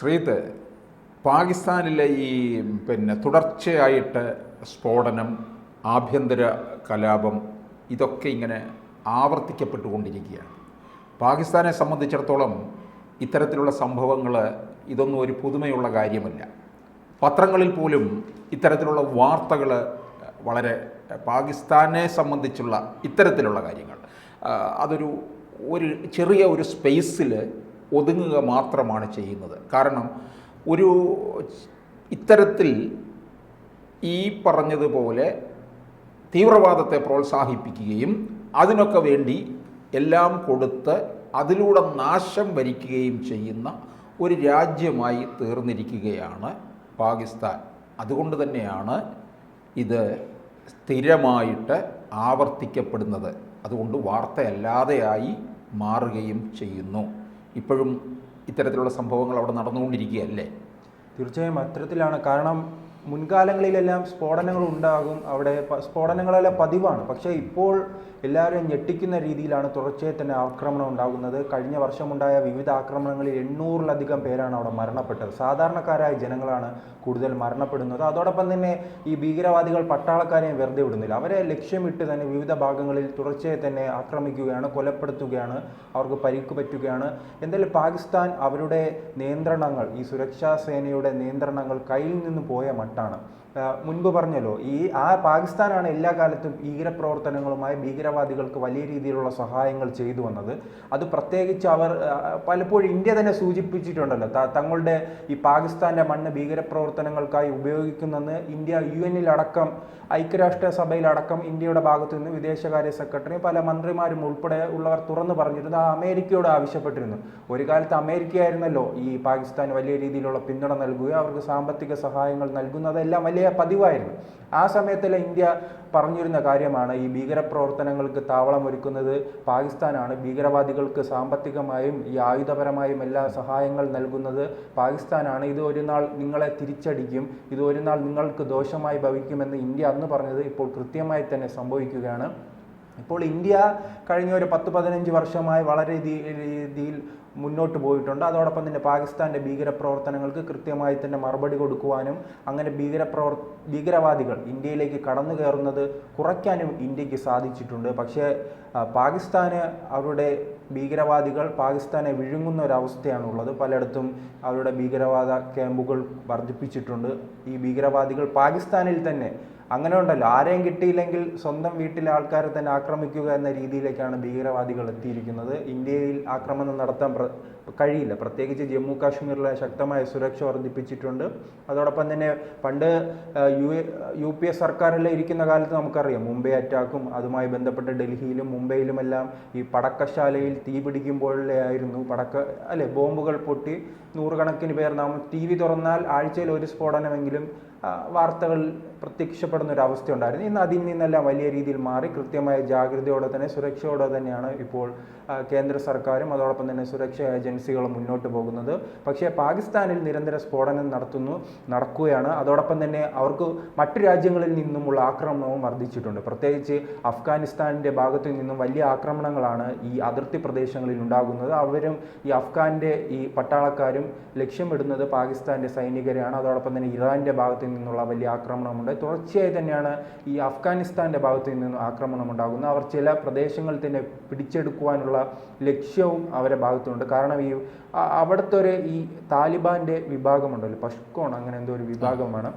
ശ്രീത്ത്, പാകിസ്ഥാനിലെ ഈ തുടർച്ചയായിട്ട് സ്ഫോടനം, ആഭ്യന്തര കലാപം, ഇതൊക്കെ ഇങ്ങനെ ആവർത്തിക്കപ്പെട്ടുകൊണ്ടിരിക്കുകയാണ്. പാകിസ്ഥാനെ സംബന്ധിച്ചിടത്തോളം ഇത്തരത്തിലുള്ള സംഭവങ്ങൾ ഇതൊന്നും ഒരു പുതുമയുള്ള കാര്യമല്ല. പത്രങ്ങളിൽ പോലും ഇത്തരത്തിലുള്ള വാർത്തകൾ വളരെ പാകിസ്ഥാനെ സംബന്ധിച്ചുള്ള ഇത്തരത്തിലുള്ള കാര്യങ്ങൾ അതൊരു ചെറിയ ഒരു സ്പേസിൽ ഒതുങ്ങുക മാത്രമാണ് ചെയ്യുന്നത്. കാരണം ഇത്തരത്തിൽ ഈ പറഞ്ഞതുപോലെ തീവ്രവാദത്തെ പ്രോത്സാഹിപ്പിക്കുകയും അതിനൊക്കെ വേണ്ടി എല്ലാം കൊടുത്ത് അതിലൂടെ നാശം വരിക്കുകയും ചെയ്യുന്ന ഒരു രാജ്യമായി തീർന്നിരിക്കുകയാണ് പാകിസ്ഥാൻ. അതുകൊണ്ട് തന്നെയാണ് ഇത് സ്ഥിരമായിട്ട് ആവർത്തിക്കപ്പെടുന്നത്. അതുകൊണ്ട് വാർത്തയല്ലാതെയായി മാറുകയും ചെയ്യുന്നു. ഇപ്പോഴും ഇത്തരത്തിലുള്ള സംഭവങ്ങൾ അവിടെ നടന്നുകൊണ്ടിരിക്കുകയല്ലേ? തീർച്ചയായും അത്തരത്തിലാണ്. കാരണം മുൻകാലങ്ങളിലെല്ലാം സ്ഫോടനങ്ങൾ ഉണ്ടാകും, അവിടെ സ്ഫോടനങ്ങളെല്ലാം പതിവാണ്. പക്ഷേ ഇപ്പോൾ എല്ലാവരും ഞെട്ടിക്കുന്ന രീതിയിലാണ് തുടർച്ചയായി തന്നെ ആക്രമണം ഉണ്ടാകുന്നത്. കഴിഞ്ഞ വർഷമുണ്ടായ വിവിധ ആക്രമണങ്ങളിൽ 800-ലധികം പേരാണ് അവിടെ മരണപ്പെട്ടത്. സാധാരണക്കാരായ ജനങ്ങളാണ് കൂടുതൽ മരണപ്പെടുന്നത്. അതോടൊപ്പം തന്നെ ഈ ഭീകരവാദികൾ പട്ടാളക്കാരെയും വെറുതെ വിടുന്നില്ല. അവരെ ലക്ഷ്യമിട്ട് തന്നെ വിവിധ ഭാഗങ്ങളിൽ തുടർച്ചയായി തന്നെ ആക്രമിക്കുകയാണ്, കൊലപ്പെടുത്തുകയാണ്, അവർക്ക് പരിക്ക് പറ്റുകയാണ്. എന്തായാലും പാകിസ്ഥാൻ അവരുടെ നിയന്ത്രണങ്ങൾ, ഈ സുരക്ഷാ സേനയുടെ നിയന്ത്രണങ്ങൾ കയ്യിൽ നിന്ന് പോയ മട്ടാണ്. മുൻപ് പറഞ്ഞല്ലോ, പാകിസ്ഥാനാണ് എല്ലാ കാലത്തും ഭീകരപ്രവർത്തനങ്ങളുമായി ഭീകരവാദികൾക്ക് വലിയ രീതിയിലുള്ള സഹായങ്ങൾ ചെയ്തു വന്നത്. അത് പ്രത്യേകിച്ച് അവർ പലപ്പോഴും ഇന്ത്യ തന്നെ സൂചിപ്പിച്ചിട്ടുണ്ടല്ലോ, തങ്ങളുടെ ഈ പാകിസ്ഥാൻ്റെ മണ്ണ് ഭീകരപ്രവർത്തനങ്ങൾക്കായി ഉപയോഗിക്കുന്നെന്ന് ഇന്ത്യ UN-ലടക്കം, ഐക്യരാഷ്ട്രസഭയിലടക്കം ഇന്ത്യയുടെ ഭാഗത്തു നിന്ന് വിദേശകാര്യ സെക്രട്ടറി, പല മന്ത്രിമാരും ഉൾപ്പെടെ ഉള്ളവർ തുറന്നു പറഞ്ഞിരുന്നു. അമേരിക്കയോട് ആവശ്യപ്പെട്ടിരുന്നു. ഒരു കാലത്ത് അമേരിക്കയായിരുന്നല്ലോ ഈ പാകിസ്ഥാൻ വലിയ രീതിയിലുള്ള പിന്തുണ നൽകുകയും അവർക്ക് സാമ്പത്തിക സഹായങ്ങൾ നൽകുന്നതെല്ലാം വലിയ പതിവായിരുന്നു. ആ സമയത്തുള്ള ഇന്ത്യ പറഞ്ഞിരുന്ന കാര്യമാണ്, ഈ ഭീകരപ്രവർത്തനങ്ങൾക്ക് താവളമൊരുക്കുന്നത് പാകിസ്ഥാനാണ്, ഭീകരവാദികൾക്ക് സാമ്പത്തികമായും ഈ ആയുധപരമായും എല്ലാ സഹായങ്ങൾ നൽകുന്നത് പാകിസ്ഥാനാണ്, ഇത് ഒരു നാൾ നിങ്ങളെ തിരിച്ചടിക്കും, ഇത് ഒരു നാൾ നിങ്ങൾക്ക് ദോഷമായി ഭവിക്കുമെന്ന് ഇന്ത്യ അന്ന് പറഞ്ഞത് ഇപ്പോൾ കൃത്യമായി തന്നെ സംഭവിക്കുകയാണ്. ഇപ്പോൾ ഇന്ത്യ കഴിഞ്ഞ ഒരു 10-15 വർഷമായി വളരെ രീതിയിൽ മുന്നോട്ട് പോയിട്ടുണ്ട്. അതോടൊപ്പം തന്നെ പാകിസ്ഥാൻ്റെ ഭീകരപ്രവർത്തനങ്ങൾക്ക് കൃത്യമായി തന്നെ മറുപടി കൊടുക്കുവാനും അങ്ങനെ ഭീകരവാദികൾ ഇന്ത്യയിലേക്ക് കടന്നു കയറുന്നത് കുറയ്ക്കാനും ഇന്ത്യക്ക് സാധിച്ചിട്ടുണ്ട്. പക്ഷേ പാകിസ്ഥാന് അവരുടെ ഭീകരവാദികൾ പാകിസ്ഥാനെ വിഴുങ്ങുന്ന ഒരവസ്ഥയാണുള്ളത്. പലയിടത്തും അവരുടെ ഭീകരവാദ ക്യാമ്പുകൾ വർദ്ധിപ്പിച്ചിട്ടുണ്ട്. ഈ ഭീകരവാദികൾ പാകിസ്ഥാനിൽ തന്നെ അങ്ങനെ ഉണ്ടല്ലോ, ആരെയും കിട്ടിയില്ലെങ്കിൽ സ്വന്തം വീട്ടിലെ ആൾക്കാരെ തന്നെ ആക്രമിക്കുക എന്ന രീതിയിലേക്കാണ് ഭീകരവാദികൾ എത്തിയിരിക്കുന്നത്. ഇന്ത്യയിൽ ആക്രമണം നടത്താൻ കഴിയില്ല. പ്രത്യേകിച്ച് ജമ്മു കാശ്മീരിലെ ശക്തമായ സുരക്ഷ വർദ്ധിപ്പിച്ചിട്ടുണ്ട്. അതോടൊപ്പം തന്നെ പണ്ട് UPA സർക്കാരെല്ലാം ഇരിക്കുന്ന കാലത്ത് നമുക്കറിയാം, മുംബൈ അറ്റാക്കും അതുമായി ബന്ധപ്പെട്ട് ഡൽഹിയിലും മുംബൈയിലുമെല്ലാം ഈ പടക്കശാലയിൽ തീ പിടിക്കുമ്പോഴേ ആയിരുന്നു ബോംബുകൾ പൊട്ടി നൂറുകണക്കിന് പേർ, നാം TV തുറന്നാൽ ആഴ്ചയിൽ ഒരു സ്ഫോടനമെങ്കിലും വാർത്തകൾ പ്രത്യക്ഷപ്പെടുന്ന ഒരു അവസ്ഥ ഉണ്ടായിരുന്നു. ഇന്ന് അതിൽ നിന്നെല്ലാം വലിയ രീതിയിൽ മാറി കൃത്യമായ ജാഗ്രതയോടെ തന്നെ സുരക്ഷയോടെ തന്നെയാണ് ഇപ്പോൾ കേന്ദ്ര സർക്കാരും അതോടൊപ്പം തന്നെ സുരക്ഷാ ഏജൻസികളും മുന്നോട്ട് പോകുന്നത്. പക്ഷേ പാകിസ്ഥാനിൽ നിരന്തര സ്ഫോടനം നടക്കുകയാണ്. അതോടൊപ്പം തന്നെ അവർക്ക് മറ്റു രാജ്യങ്ങളിൽ നിന്നുമുള്ള ആക്രമണവും വർദ്ധിച്ചിട്ടുണ്ട്. പ്രത്യേകിച്ച് അഫ്ഗാനിസ്ഥാനിൻ്റെ ഭാഗത്തു നിന്നും വലിയ ആക്രമണങ്ങളാണ് ഈ അതിർത്തി പ്രദേശങ്ങളിൽ ഉണ്ടാകുന്നത്. അവരും ഈ അഫ്ഗാൻ്റെ ഈ പട്ടാളക്കാരും ലക്ഷ്യമിടുന്നത് പാകിസ്ഥാൻ്റെ സൈനികരെയാണ്. അതോടൊപ്പം തന്നെ ഇറാൻ്റെ ഭാഗത്തു നിന്നുള്ള വലിയ ആക്രമണമുണ്ട്. തുടർച്ചയായി തന്നെയാണ് ഈ അഫ്ഗാനിസ്ഥാൻ്റെ ഭാഗത്തു നിന്നും ആക്രമണം ഉണ്ടാകുന്നത്. അവർ ചില പ്രദേശങ്ങൾ തന്നെ പിടിച്ചെടുക്കുവാനുള്ള ലക്ഷ്യവും അവരുടെ ഭാഗത്തുണ്ട്. കാരണം അവിടുത്തെ ഈ താലിബാൻ്റെ വിഭാഗമുണ്ടല്ലോ, പഷ്കോൺ അങ്ങനെ എന്തോ ഒരു വിഭാഗമാണ്,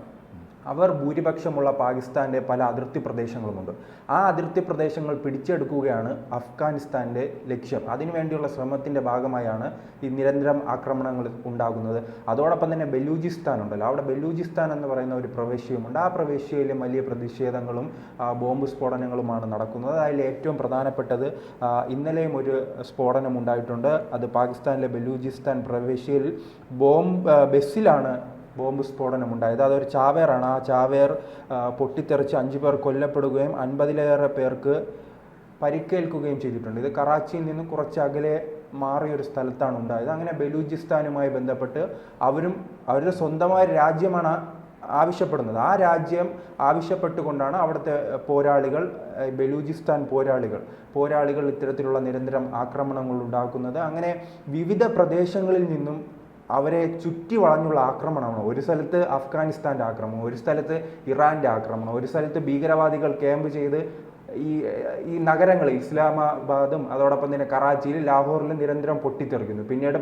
അവർ ഭൂരിപക്ഷമുള്ള പാകിസ്ഥാൻ്റെ പല അതിർത്തി പ്രദേശങ്ങളുമുണ്ട്. ആ അതിർത്തി പ്രദേശങ്ങൾ പിടിച്ചെടുക്കുകയാണ് അഫ്ഗാനിസ്ഥാൻ്റെ ലക്ഷ്യം. അതിനുവേണ്ടിയുള്ള ശ്രമത്തിൻ്റെ ഭാഗമായാണ് ഈ നിരന്തരം ആക്രമണങ്ങൾ ഉണ്ടാകുന്നത്. അതോടൊപ്പം തന്നെ ബലൂചിസ്ഥാൻ ഉണ്ടല്ലോ, അവിടെ ബലൂചിസ്ഥാൻ എന്ന് പറയുന്ന ഒരു പ്രവിശ്യയുമുണ്ട്. ആ പ്രവിശ്യയിലും വലിയ പ്രതിഷേധങ്ങളും ബോംബ് സ്ഫോടനങ്ങളുമാണ് നടക്കുന്നത്. അതിൽ ഏറ്റവും പ്രധാനപ്പെട്ടത് ഇന്നലെയും ഒരു സ്ഫോടനം ഉണ്ടായിട്ടുണ്ട്. അത് പാകിസ്ഥാനിലെ ബലൂചിസ്ഥാൻ പ്രവിശ്യയിൽ ബസ്സിലാണ് ബോംബ് സ്ഫോടനം ഉണ്ടായത്. അതൊരു ചാവേറാണ്. ആ ചാവേർ പൊട്ടിത്തെറിച്ച് 5 പേർ കൊല്ലപ്പെടുകയും 50-ലേറെ പേർക്ക് പരിക്കേൽക്കുകയും ചെയ്തിട്ടുണ്ട്. ഇത് കറാച്ചിയിൽ നിന്ന് കുറച്ച് അകലെ മാറിയൊരു സ്ഥലത്താണ് ഉണ്ടായത്. അങ്ങനെ ബലൂചിസ്ഥാനുമായി ബന്ധപ്പെട്ട് അവരുടെ സ്വന്തമായ രാജ്യമാണ് ആവശ്യപ്പെടുന്നത്. ആ രാജ്യം ആവശ്യപ്പെട്ടുകൊണ്ടാണ് അവിടുത്തെ പോരാളികൾ, ബലൂചിസ്ഥാൻ പോരാളികൾ ഇത്തരത്തിലുള്ള നിരന്തരം ആക്രമണങ്ങൾ ഉണ്ടാക്കുന്നത്. അങ്ങനെ വിവിധ പ്രദേശങ്ങളിൽ നിന്നും അവരെ ചുറ്റി വളഞ്ഞുള്ള ആക്രമണമാണ്. ഒരു സ്ഥലത്ത് അഫ്ഗാനിസ്ഥാൻ്റെ ആക്രമണം, ഒരു സ്ഥലത്ത് ഇറാൻ്റെ ആക്രമണം, ഒരു സ്ഥലത്ത് ഭീകരവാദികൾ ക്യാമ്പ് ചെയ്ത് ഈ നഗരങ്ങൾ ഇസ്ലാമാബാദും അതോടൊപ്പം തന്നെ കറാച്ചിയിൽ, ലാഹോറിലും നിരന്തരം പൊട്ടിത്തെറിക്കുന്നു. പിന്നീട്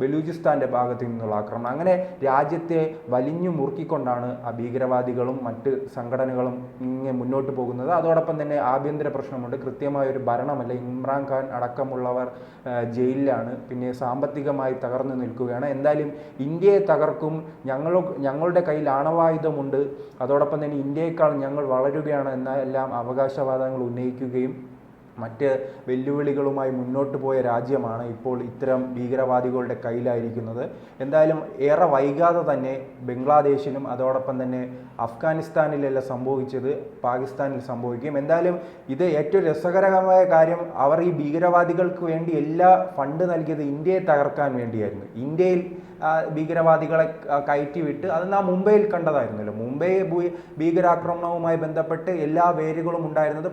ബലൂചിസ്ഥാൻ്റെ ഭാഗത്തു നിന്നുള്ള ആക്രമണം. അങ്ങനെ രാജ്യത്തെ വലിഞ്ഞു മുറുക്കിക്കൊണ്ടാണ് ആ ഭീകരവാദികളും മറ്റ് സംഘടനകളും ഇങ്ങനെ മുന്നോട്ട് പോകുന്നത്. അതോടൊപ്പം തന്നെ ആഭ്യന്തര പ്രശ്നമുണ്ട്. കൃത്യമായ ഒരു ഭരണമല്ല. ഇമ്രാൻഖാൻ അടക്കമുള്ളവർ ജയിലിലാണ്. പിന്നെ സാമ്പത്തികമായി തകർന്നു നിൽക്കുകയാണ്. എന്തായാലും ഇന്ത്യയെ തകർക്കും, ഞങ്ങളുടെ കയ്യിൽ ആണവായുധമുണ്ട്, അതോടൊപ്പം തന്നെ ഇന്ത്യയെക്കാൾ ഞങ്ങൾ വളരുകയാണ് എന്ന എല്ലാം അവകാശവാദങ്ങൾ ഉന്നയിക്കുകയും മറ്റ് വെല്ലുവിളികളുമായി മുന്നോട്ട് പോയ രാജ്യമാണ് ഇപ്പോൾ ഇത്തരം ഭീകരവാദികളുടെ കയ്യിലായിരിക്കുന്നത്. എന്തായാലും ഏറെ വൈകാതെ തന്നെ ബംഗ്ലാദേശിലും അതോടൊപ്പം തന്നെ അഫ്ഗാനിസ്ഥാനിലെല്ലാം സംഭവിച്ചത് പാകിസ്ഥാനിൽ സംഭവിക്കും. എന്തായാലും ഇത് ഏറ്റവും രസകരമായ കാര്യം, അവർ ഈ ഭീകരവാദികൾക്ക് വേണ്ടി എല്ലാ ഫണ്ട് നൽകിയത് ഇന്ത്യയെ തകർക്കാൻ വേണ്ടിയായിരുന്നു. ഇന്ത്യയിൽ ഭീകരവാദികളെ കയറ്റിവിട്ട് അത് നാം മുംബൈയിൽ കണ്ടതായിരുന്നല്ലോ. മുംബൈ ഭീകരാക്രമണവുമായി ബന്ധപ്പെട്ട് എല്ലാ വേരുകളും ഉണ്ടായിരുന്നത്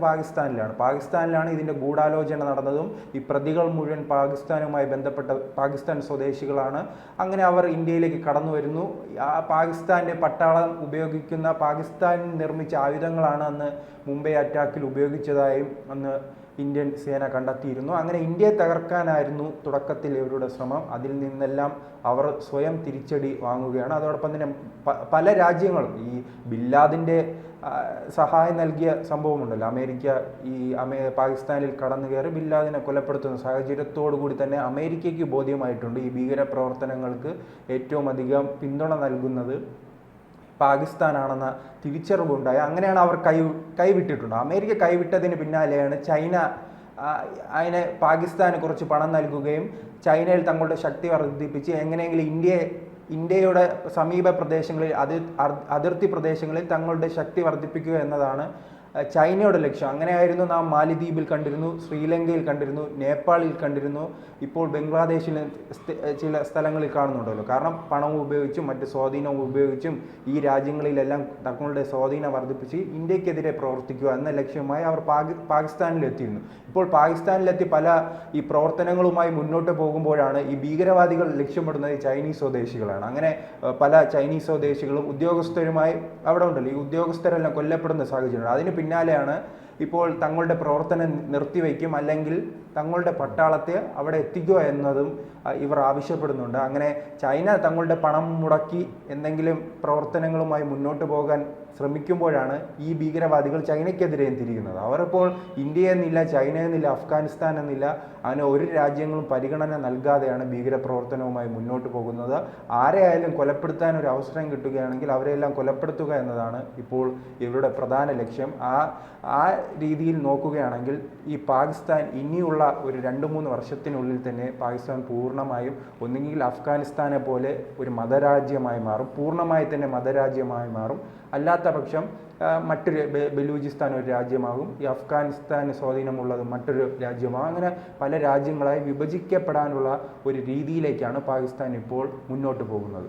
പാകിസ്ഥാനിലാണ് ഇതിൻ്റെ ഗൂഢാലോചന നടന്നതും. ഈ പ്രതികൾ മുഴുവൻ പാകിസ്ഥാനുമായി ബന്ധപ്പെട്ട പാകിസ്ഥാൻ സ്വദേശികളാണ്. അങ്ങനെ അവർ ഇന്ത്യയിലേക്ക് കടന്നു വരുന്നു. പാകിസ്ഥാൻ്റെ പട്ടാളം ഉപയോഗിക്കുന്ന പാകിസ്ഥാൻ നിർമ്മിച്ച ആയുധങ്ങളാണ് അന്ന് മുംബൈ അറ്റാക്കിൽ ഉപയോഗിച്ചതായും അന്ന് ഇന്ത്യൻ സേന കണ്ടെത്തിയിരുന്നു. അങ്ങനെ ഇന്ത്യയെ തകർക്കാനായിരുന്നു തുടക്കത്തിൽ ഇവരുടെ ശ്രമം. അതിൽ നിന്നെല്ലാം അവർ സ്വയം തിരിച്ചടി വാങ്ങുകയാണ്. അതോടൊപ്പം തന്നെ പല രാജ്യങ്ങളും ഈ ബില്ലാദിൻ്റെ സഹായം നൽകിയ സംഭവമുണ്ടല്ലോ. അമേരിക്ക പാകിസ്ഥാനിൽ കടന്നു കയറി ബില്ലാദിനെ കൊലപ്പെടുത്തുന്ന സാഹചര്യത്തോടു കൂടി തന്നെ അമേരിക്കയ്ക്ക് ബോധ്യമായിട്ടുണ്ട് ഈ ഭീകര പ്രവർത്തനങ്ങൾക്ക് ഏറ്റവും അധികം പിന്തുണ നൽകുന്നത് പാകിസ്ഥാനാണെന്ന തിരിച്ചറിവുണ്ടായി. അങ്ങനെയാണ് അവർ കൈവിട്ടിട്ടുണ്ട്. അമേരിക്ക കൈവിട്ടതിന് പിന്നാലെയാണ് ചൈന അതിനെ പാകിസ്ഥാന് കുറച്ച് പണം നൽകുകയും ചൈനയിൽ തങ്ങളുടെ ശക്തി വർദ്ധിപ്പിച്ച് എങ്ങനെയെങ്കിലും ഇന്ത്യയുടെ സമീപ പ്രദേശങ്ങളിൽ അതിർത്തി പ്രദേശങ്ങളിൽ തങ്ങളുടെ ശക്തി വർദ്ധിപ്പിക്കുക എന്നതാണ് ചൈനയുടെ ലക്ഷ്യം. അങ്ങനെയായിരുന്നു നാം മാലിദ്വീപിൽ കണ്ടിരുന്നു, ശ്രീലങ്കയിൽ കണ്ടിരുന്നു, നേപ്പാളിൽ കണ്ടിരുന്നു, ഇപ്പോൾ ബംഗ്ലാദേശിൽ ചില സ്ഥലങ്ങളിൽ കാണുന്നുണ്ടല്ലോ. കാരണം പണം ഉപയോഗിച്ചും മറ്റ് സ്വാധീനം ഉപയോഗിച്ചും ഈ രാജ്യങ്ങളിലെല്ലാം തങ്ങളുടെ സ്വാധീനം വർദ്ധിപ്പിച്ച് ഇന്ത്യക്കെതിരെ പ്രവർത്തിക്കുക എന്ന ലക്ഷ്യമായി അവർ പാകിസ്ഥാനിലെത്തിയിരുന്നു. ഇപ്പോൾ പാകിസ്ഥാനിലെത്തി പല ഈ പ്രവർത്തനങ്ങളുമായി മുന്നോട്ട് പോകുമ്പോഴാണ് ഈ ഭീകരവാദികൾ ലക്ഷ്യമിടുന്നത് ചൈനീസ് സ്വദേശികളാണ്. അങ്ങനെ പല ചൈനീസ് സ്വദേശികളും ഉദ്യോഗസ്ഥരുമായി അവിടെ ഉണ്ടല്ലോ, ഈ ഉദ്യോഗസ്ഥരെല്ലാം കൊല്ലപ്പെടുന്ന സാഹചര്യമുണ്ട്. അതിന് പിന്നാലെയാണ് ഇപ്പോൾ തങ്ങളുടെ പ്രവർത്തനം നിർത്തിവെക്കും അല്ലെങ്കിൽ തങ്ങളുടെ പട്ടാളത്തെ അവിടെ എത്തിക്കുക എന്നതും ഇവർ ആവശ്യപ്പെടുന്നുണ്ട്. അങ്ങനെ ചൈന തങ്ങളുടെ പണം മുടക്കി എന്തെങ്കിലും പ്രവർത്തനങ്ങളുമായി മുന്നോട്ട് പോകാൻ ശ്രമിക്കുമ്പോഴാണ് ഈ ഭീകരവാദികൾ ചൈനയ്ക്കെതിരെയും തിരിയുന്നത്. അവരിപ്പോൾ ഇന്ത്യ എന്നില്ല, ചൈന എന്നില്ല, അഫ്ഗാനിസ്ഥാൻ എന്നില്ല, അങ്ങനെ ഒരു രാജ്യങ്ങളും പരിഗണന നൽകാതെയാണ് ഭീകരപ്രവർത്തനവുമായി മുന്നോട്ട് പോകുന്നത്. ആരെയായാലും കൊലപ്പെടുത്താൻ ഒരു അവസരം കിട്ടുകയാണെങ്കിൽ അവരെല്ലാം കൊലപ്പെടുത്തുക എന്നതാണ് ഇപ്പോൾ ഇവരുടെ പ്രധാന ലക്ഷ്യം. ആ രീതിയിൽ നോക്കുകയാണെങ്കിൽ ഈ പാകിസ്ഥാൻ ഇനിയുള്ള ഒരു 2-3 വർഷത്തിനുള്ളിൽ തന്നെ പാകിസ്ഥാൻ പൂർണ്ണമായും ഒന്നുകിൽ അഫ്ഗാനിസ്ഥാനെ പോലെ ഒരു മതരാജ്യമായി മാറും, പൂർണ്ണമായി തന്നെ മതരാജ്യമായി മാറും. അല്ലാത്ത പക്ഷം മറ്റൊരു ബലൂചിസ്ഥാൻ ഒരു രാജ്യമാകും, ഈ അഫ്ഗാനിസ്ഥാന് സ്വാധീനമുള്ളത് മറ്റൊരു രാജ്യമാകും. അങ്ങനെ പല രാജ്യങ്ങളായി വിഭജിക്കപ്പെടാനുള്ള ഒരു രീതിയിലേക്കാണ് പാകിസ്ഥാൻ ഇപ്പോൾ മുന്നോട്ട് പോകുന്നത്.